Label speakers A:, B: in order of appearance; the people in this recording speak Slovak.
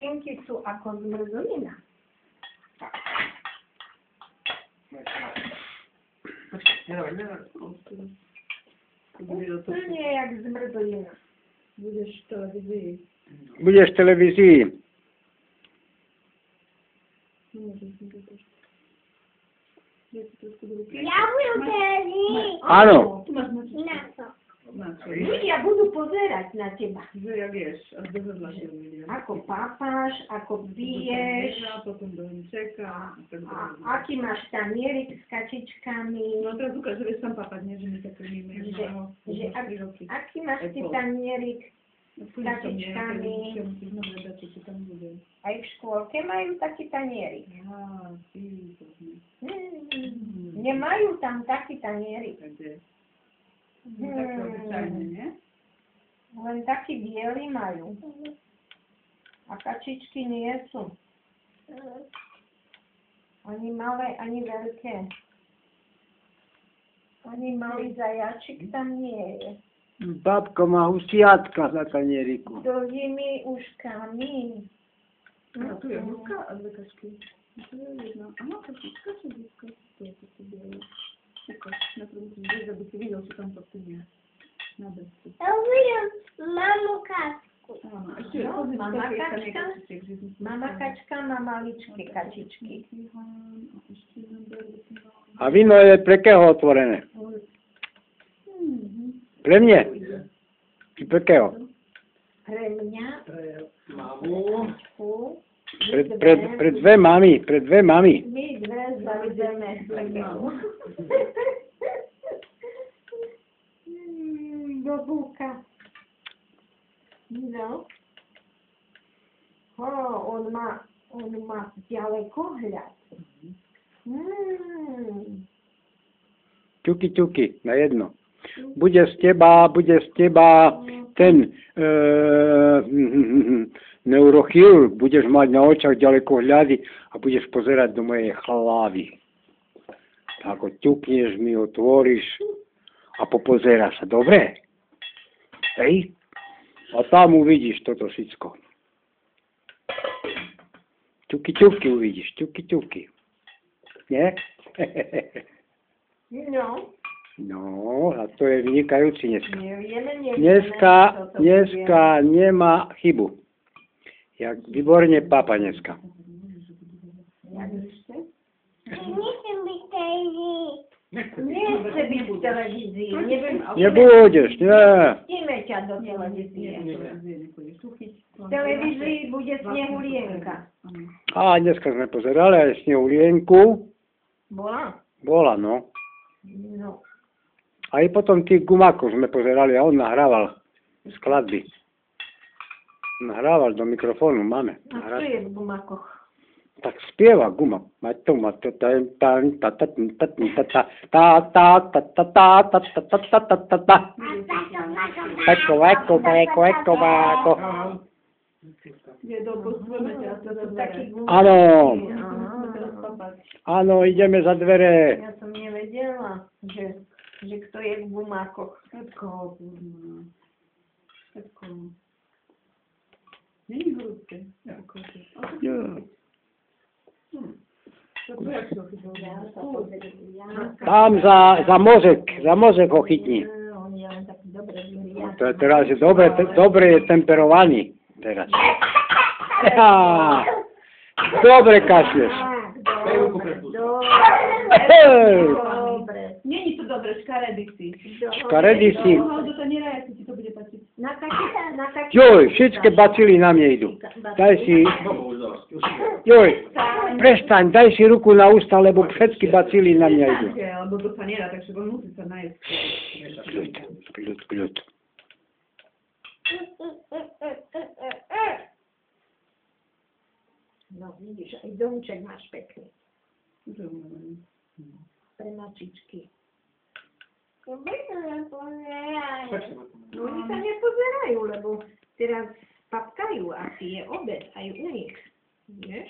A: Kačičkinky sú ako zmrzlina. To nie je jak zmrzlina. Budeš v televízii.
B: Budeš v televízii.
C: Ja budem televízii.
B: Áno.
C: Na to.
A: Ľudia budú pozerať na teba.
D: Že jak ješ, a dovedla si ľudia.
A: Ako papáš, ako biješ.
D: Potom budem čeká.
A: A aký máš tanierik s kačičkami.
D: No teraz ukáž, že vieš tam papať, nie? Že my sa krmíme.
A: Aký máš ty tanierik s kačičkami. Aj v škôlke majú taký tanierik. Nemajú tam taký tanierik.
D: Také obyčajné, nie?
A: Len taký biely majú. A kačičky nie sú. Ani malé, ani veľké. Ani malý zajačik tam nie je.
B: Babka má husiatka na tanieriku.
A: S dlhými uškami.
D: A tu je húbka a dve kačky. Tu je jedna. A má kačička, či húbka? To je to biele. Ukáž, na to musíš vidieť, aby si videl, čo tam to nie. Na bezku.
C: Ja uvidím mamu kačku.
D: Áno, ešte pozri,
A: mama
D: koľko je tam
A: kačka.
D: kačičiek, že sme-
A: Mama kačka má maličké kačičky.
B: A víno je pre keho otvorené? Pre mne? Či pre keho?
A: Pre mňa.
E: Mamu.
B: Pre dve mami, pre dve mami.
A: My dve zavedeme do búka. No. On má ďalekohľad.
B: Ťuky, ťuky, na jedno. Bude z teba ten neurochirurg, budeš mať na očach ďalekohľady a budeš pozerať do mojej hlavy. Ako ťukneš mi, otvoríš a popozerá sa. Dobre? Hej? A tam uvidíš toto všetko. Ťuky, ťuky uvidíš, ťuky, ťuky. Nie?
A: No.
B: No, a to je vynikajúci dneska.
A: Nevieme,
B: Dneska nemá chybu. Jak výborne papa dneska.
C: Nechcem byť televízii.
A: Nechce byť v televízii.
B: Nebudeš, nie.
A: Pustíme ťa do televízie. V televízii bude Snehulienka.
B: A dneska sme pozerali aj Snehulienku.
A: Bola?
B: Bola, no.
A: No.
B: Aj potom tých gumákov sme pozerali a on nahrával skladby. Nahrával do mikrofónu, máme.
A: A čo je v gumakoch?
B: Tak spieva guma. Áno. Áno, ideme za dvere.
A: Ja som nevedela, že kto je v gumákoch.
D: Všetko. Není hrúbke.
B: Tam za mozek ho chytni.
A: On je len taký dobre vyhriatý.
B: To je teraz dobre je temperovaný. Teraz. Dobre kašleš.
A: Dobre.
D: Není to dobre, škaredý si.
B: Škaredý si.
D: Do taniera, jak ti to bude pačiť.
A: Na kačička.
B: Joj, všetky bacily na mne idú. Daj si... Joj, prestaň, daj si ruku na ústa, lebo všetky bacily na mňa idú.
D: Alebo do taniera, takže on musí sa nájsť.
B: Kľud.
A: No vidíš, aj domček máš pekný. Pre mačičky. No oni sa nepozerajú, lebo teraz papkajú asi je obed aj u nich. Vieš?